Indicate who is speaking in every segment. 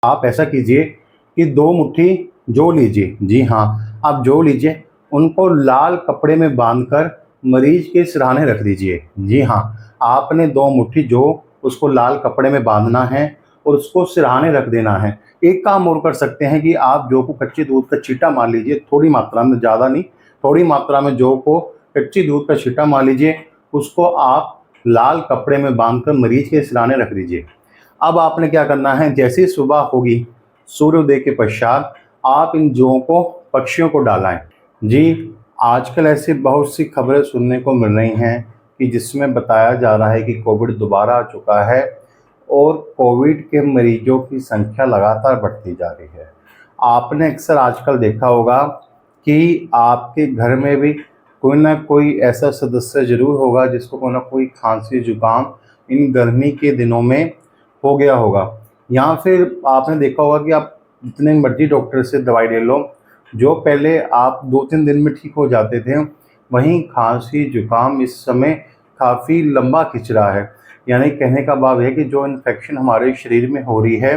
Speaker 1: आप ऐसा कीजिए कि 2 मुट्ठी जौ लीजिए। जी हाँ, आप जौ लीजिए, उनको लाल कपड़े में बांधकर मरीज के सिरहाने रख दीजिए। जी हाँ, आपने 2 मुट्ठी जौ उसको लाल कपड़े में बांधना है और उसको सिरहाने रख देना है। एक काम और कर सकते हैं कि आप जौ को कच्चे दूध का छींटा मार लीजिए, थोड़ी मात्रा में, ज़्यादा नहीं, थोड़ी मात्रा में जौ को कच्चे दूध का छींटा मार लीजिए, उसको आप लाल कपड़े में बांधकर मरीज के सिरहाने रख दीजिए। अब आपने क्या करना है, जैसे ही सुबह होगी सूर्योदय के पश्चात आप इन जौं को पक्षियों को डालें। जी, आजकल ऐसी बहुत सी खबरें सुनने को मिल रही हैं कि जिसमें बताया जा रहा है कि कोविड दोबारा आ चुका है और कोविड के मरीजों की संख्या लगातार बढ़ती जा रही है। आपने अक्सर आजकल देखा होगा कि आपके घर में भी कोई ना कोई ऐसा सदस्य ज़रूर होगा जिसको कोई ना कोई खांसी जुकाम इन गर्मी के दिनों में हो गया होगा। या फिर आपने देखा होगा कि आप जितने मर्जी डॉक्टर से दवाई ले लो, जो पहले आप 2-3 दिन में ठीक हो जाते थे, वहीं खांसी जुकाम इस समय काफ़ी लंबा खिंच रहा है। यानी कहने का भाव है कि जो इन्फेक्शन हमारे शरीर में हो रही है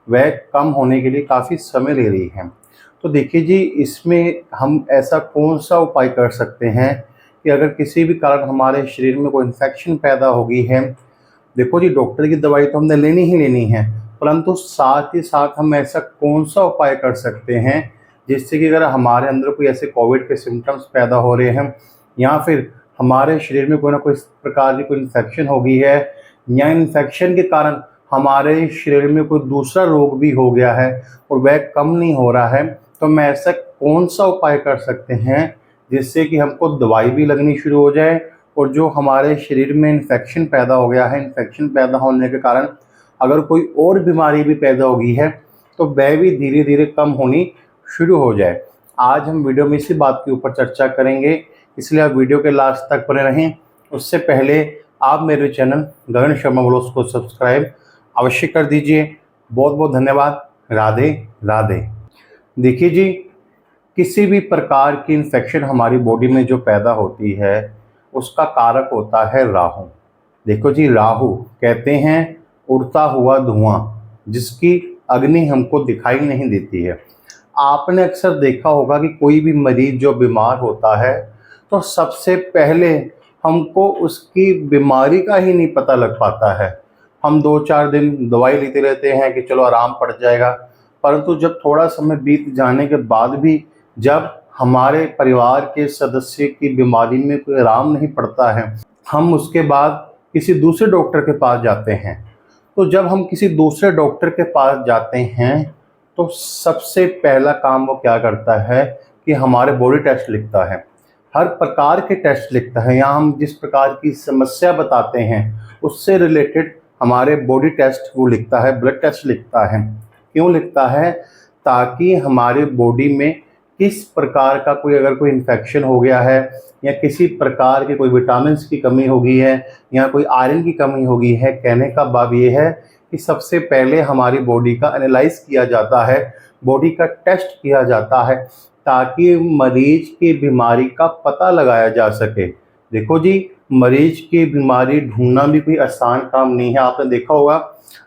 Speaker 1: वह कम होने के लिए काफ़ी समय ले रही है। तो देखिए जी, इसमें हम ऐसा कौन सा उपाय कर सकते हैं कि अगर किसी भी कारण हमारे शरीर में कोई इन्फेक्शन पैदा हो गई है। देखो जी, डॉक्टर की दवाई तो हमने लेनी ही लेनी है, परंतु साथ ही साथ हम ऐसा कौन सा उपाय कर सकते हैं जिससे कि अगर हमारे अंदर कोई ऐसे कोविड के सिम्टम्स पैदा हो रहे हैं या फिर हमारे शरीर में कोई ना कोई प्रकार की कोई इन्फेक्शन हो गई है या इन्फेक्शन के कारण हमारे शरीर में कोई दूसरा रोग भी हो गया है और वह कम नहीं हो रहा है, तो हम ऐसा कौन सा उपाय कर सकते हैं जिससे कि हमको दवाई भी लगनी शुरू हो जाए और जो हमारे शरीर में इन्फेक्शन पैदा हो गया है, इन्फेक्शन पैदा होने के कारण अगर कोई और बीमारी भी पैदा हो गई है तो वह भी धीरे धीरे कम होनी शुरू हो जाए। आज हम वीडियो में इसी बात के ऊपर चर्चा करेंगे, इसलिए आप वीडियो के लास्ट तक बने रहें। उससे पहले आप मेरे चैनल गगन शर्मा ब्लॉग्स को सब्सक्राइब अवश्य कर दीजिए। बहुत बहुत धन्यवाद। राधे राधे। देखिए जी, किसी भी प्रकार की इन्फेक्शन हमारी बॉडी में जो पैदा होती है उसका कारक होता है राहु। देखो जी, राहु कहते हैं उड़ता हुआ धुआं, जिसकी अग्नि हमको दिखाई नहीं देती है। आपने अक्सर देखा होगा कि कोई भी मरीज जो बीमार होता है तो सबसे पहले हमको उसकी बीमारी का ही नहीं पता लग पाता है। हम 2-4 दिन दवाई लेते रहते हैं कि चलो आराम पड़ जाएगा, परंतु जब थोड़ा समय बीत जाने के बाद भी जब हमारे परिवार के सदस्य की बीमारी में कोई आराम नहीं पड़ता है, हम उसके बाद किसी दूसरे डॉक्टर के पास जाते हैं। तो जब हम किसी दूसरे डॉक्टर के पास जाते हैं तो सबसे पहला काम वो क्या करता है कि हमारे बॉडी टेस्ट लिखता है, हर प्रकार के टेस्ट लिखता है। यहाँ हम जिस प्रकार की समस्या बताते हैं उससे रिलेटेड हमारे बॉडी टेस्ट वो लिखता है, ब्लड टेस्ट लिखता है। क्यों लिखता है? ताकि हमारे बॉडी में किस प्रकार का कोई अगर कोई इन्फेक्शन हो गया है या किसी प्रकार की कोई विटामिन्स की कमी हो गई है या कोई आयरन की कमी हो गई है। कहने का भाव ये है कि सबसे पहले हमारी बॉडी का एनालाइज किया जाता है, बॉडी का टेस्ट किया जाता है, ताकि मरीज की बीमारी का पता लगाया जा सके। देखो जी, मरीज की बीमारी ढूंढना भी कोई आसान काम नहीं है। आपने देखा होगा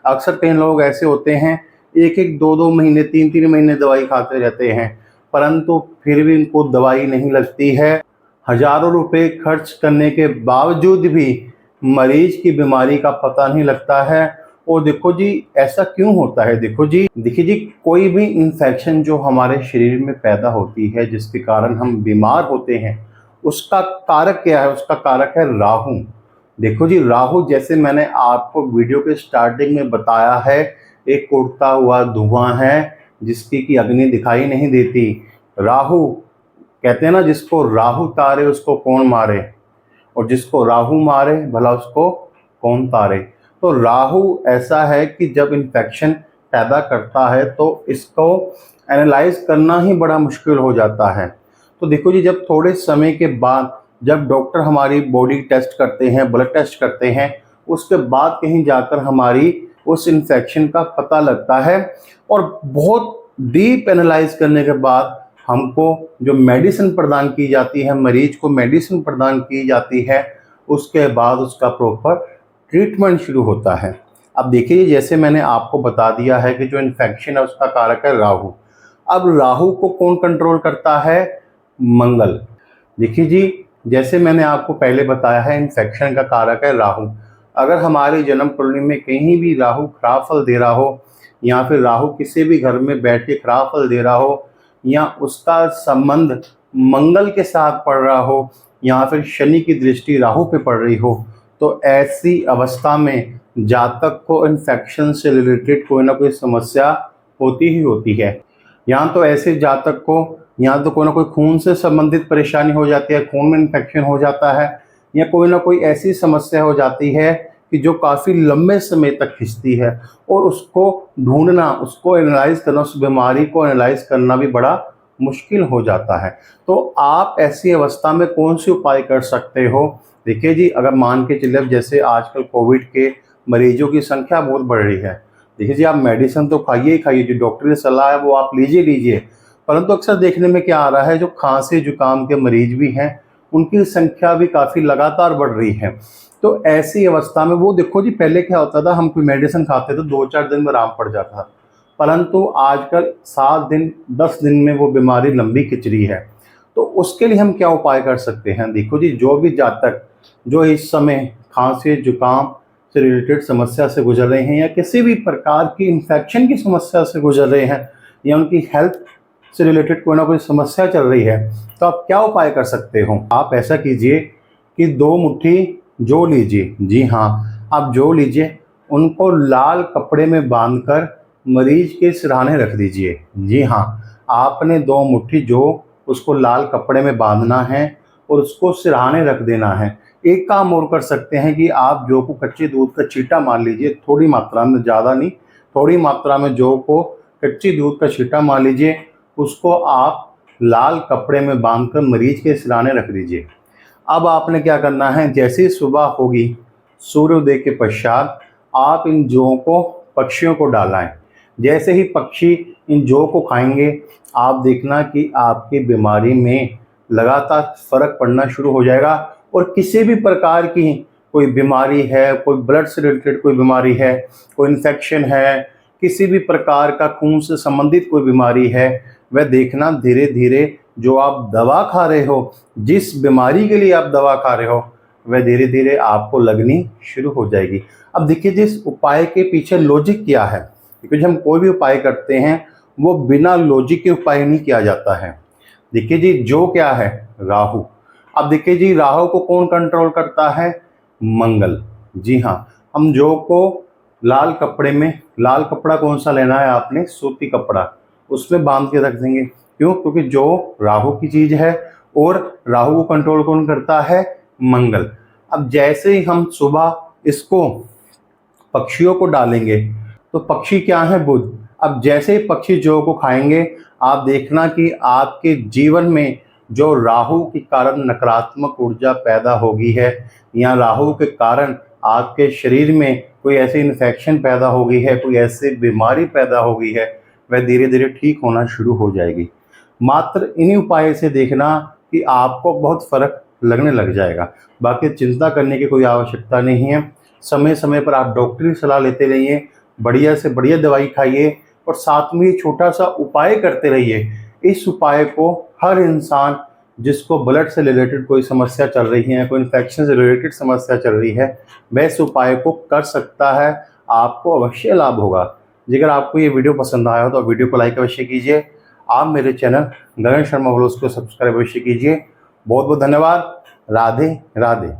Speaker 1: अक्सर कई लोग ऐसे होते हैं 1-1, 2-2 महीने, 3-3 महीने दवाई खाते रहते हैं, परंतु फिर भी इनको दवाई नहीं लगती है। हज़ारों रुपए खर्च करने के बावजूद भी मरीज की बीमारी का पता नहीं लगता है। और देखो जी, ऐसा क्यों होता है? देखिए जी, कोई भी इन्फेक्शन जो हमारे शरीर में पैदा होती है जिसके कारण हम बीमार होते हैं, उसका कारक क्या है? उसका कारक है राहु। देखो जी, राहु जैसे मैंने आपको वीडियो के स्टार्टिंग में बताया है, एक उड़ता हुआ धुआं है जिसकी की अग्नि दिखाई नहीं देती। राहु कहते हैं ना, जिसको राहु तारे उसको कौन मारे, और जिसको राहु मारे भला उसको कौन तारे। तो राहु ऐसा है कि जब इन्फेक्शन पैदा करता है तो इसको एनालाइज करना ही बड़ा मुश्किल हो जाता है। तो देखो जी, जब थोड़े समय के बाद जब डॉक्टर हमारी बॉडी टेस्ट करते हैं, ब्लड टेस्ट करते हैं, उसके बाद कहीं जाकर हमारी उस इन्फेक्शन का पता लगता है और बहुत डीप एनालाइज करने के बाद हमको जो मेडिसिन प्रदान की जाती है, मरीज को मेडिसिन प्रदान की जाती है, उसके बाद उसका प्रॉपर ट्रीटमेंट शुरू होता है। अब देखिए, जैसे मैंने आपको बता दिया है कि जो इन्फेक्शन है उसका कारक है राहु। अब राहु को कौन कंट्रोल करता है? मंगल। देखिए जी, जैसे मैंने आपको पहले बताया है, इन्फेक्शन का कारक है राहु। अगर हमारी जन्म कुंडली में कहीं भी राहु खराब फल दे रहा हो, या फिर राहु किसी भी घर में बैठ के खराब फल दे रहा हो, या उसका संबंध मंगल के साथ पड़ रहा हो, या फिर शनि की दृष्टि राहु पे पड़ रही हो, तो ऐसी अवस्था में जातक को इन्फेक्शन से रिलेटेड कोई ना कोई समस्या होती ही होती है। या तो ऐसे जातक को या तो कोई ना कोई खून से संबंधित परेशानी हो जाती है, खून में इन्फेक्शन हो जाता है, या कोई ना कोई ऐसी समस्या हो जाती है कि जो काफ़ी लंबे समय तक खिंचती है, और उसको ढूंढना, उसको एनालाइज करना, उस बीमारी को एनालाइज करना भी बड़ा मुश्किल हो जाता है। तो आप ऐसी अवस्था में कौन से उपाय कर सकते हो? देखिए जी, अगर मान के चलिए, अब जैसे आजकल कोविड के मरीजों की संख्या बहुत बढ़ रही है, देखिए जी, आप मेडिसिन तो खाइए ही खाइए, जो डॉक्टर की सलाह है वो आप लीजिए, परंतु अक्सर देखने में क्या आ रहा है, जो खांसी जुकाम के मरीज भी हैं उनकी संख्या भी काफ़ी लगातार बढ़ रही है। तो ऐसी अवस्था में वो देखो जी, पहले क्या होता था, हम कोई मेडिसिन खाते तो 2-4 दिन में आराम पड़ जाता था, परंतु आजकल 7 दिन 10 दिन में वो बीमारी लंबी खिंच रही है। तो उसके लिए हम क्या उपाय कर सकते हैं? देखो जी, जो भी जातक जो इस समय खांसी जुकाम से रिलेटेड समस्या से गुजर रहे हैं, या किसी भी प्रकार की इन्फेक्शन की समस्या से गुजर रहे हैं, या उनकी हेल्थ से रिलेटेड कोई ना कोई समस्या चल रही है, तो आप क्या उपाय कर सकते हो? आप ऐसा कीजिए कि 2 मुट्ठी जौ लीजिए। जी हाँ, आप जौ लीजिए, उनको लाल कपड़े में बांधकर मरीज के सिरहाने रख दीजिए। जी हाँ, आपने 2 मुट्ठी जौ, उसको लाल कपड़े में बांधना है और उसको सिरहाने रख देना है। एक काम और कर सकते हैं कि आप जौ को कच्चे दूध का छींटा मार लीजिए, थोड़ी मात्रा में, ज़्यादा नहीं, थोड़ी मात्रा में जौ को कच्चे दूध का छींटा मार लीजिए, उसको आप लाल कपड़े में बांधकर मरीज के सिरहाने रख दीजिए। अब आपने क्या करना है, जैसे ही सुबह होगी, सूर्योदय के पश्चात आप इन जौ को पक्षियों को डालें। जैसे ही पक्षी इन जौ को खाएंगे, आप देखना कि आपकी बीमारी में लगातार फर्क पड़ना शुरू हो जाएगा, और किसी भी प्रकार की कोई बीमारी है, कोई ब्लड से रिलेटेड कोई बीमारी है, कोई इन्फेक्शन है, किसी भी प्रकार का खून से संबंधित कोई बीमारी है, वह देखना धीरे धीरे जो आप दवा खा रहे हो, जिस बीमारी के लिए आप दवा खा रहे हो, वह धीरे धीरे आपको लगनी शुरू हो जाएगी। अब देखिए, जिस उपाय के पीछे लॉजिक क्या है, क्योंकि जब हम कोई भी उपाय करते हैं वो बिना लॉजिक के उपाय नहीं किया जाता है। देखिए जी, जो क्या है, राहु। अब देखिए जी, राहु को कौन कंट्रोल करता है? मंगल। जी हाँ, हम जौ को लाल कपड़े में, लाल कपड़ा कौन सा लेना है आपने? सूती कपड़ा, उसमें बांध के रख देंगे। क्यों? क्योंकि जो राहु की चीज है, और राहु को कंट्रोल कौन करता है? मंगल। अब जैसे ही हम सुबह इसको पक्षियों को डालेंगे, तो पक्षी क्या है? बुध। अब जैसे ही पक्षी जौ को खाएंगे, आप देखना कि आपके जीवन में जो राहु के कारण नकारात्मक ऊर्जा पैदा होगी है, या राहु के कारण आपके शरीर में कोई ऐसी इन्फेक्शन पैदा हो गई है, कोई ऐसी बीमारी पैदा हो गई है, वह धीरे धीरे ठीक होना शुरू हो जाएगी। मात्र इन्हीं उपाय से देखना कि आपको बहुत फर्क लगने लग जाएगा। बाकी चिंता करने की कोई आवश्यकता नहीं है। समय समय पर आप डॉक्टरी सलाह लेते रहिए, बढ़िया से बढ़िया दवाई खाइए, और साथ में छोटा सा उपाय करते रहिए। इस उपाय को हर इंसान जिसको ब्लड से रिलेटेड कोई समस्या चल रही है, कोई इन्फेक्शन से रिलेटेड समस्या चल रही है, वह इस उपाय को कर सकता है। आपको अवश्य लाभ होगा। जी, अगर आपको ये वीडियो पसंद आया हो तो वीडियो को लाइक अवश्य कीजिए। आप मेरे चैनल गगन शर्मा व्लॉग्स को सब्सक्राइब अवश्य कीजिए। बहुत बहुत धन्यवाद। राधे राधे।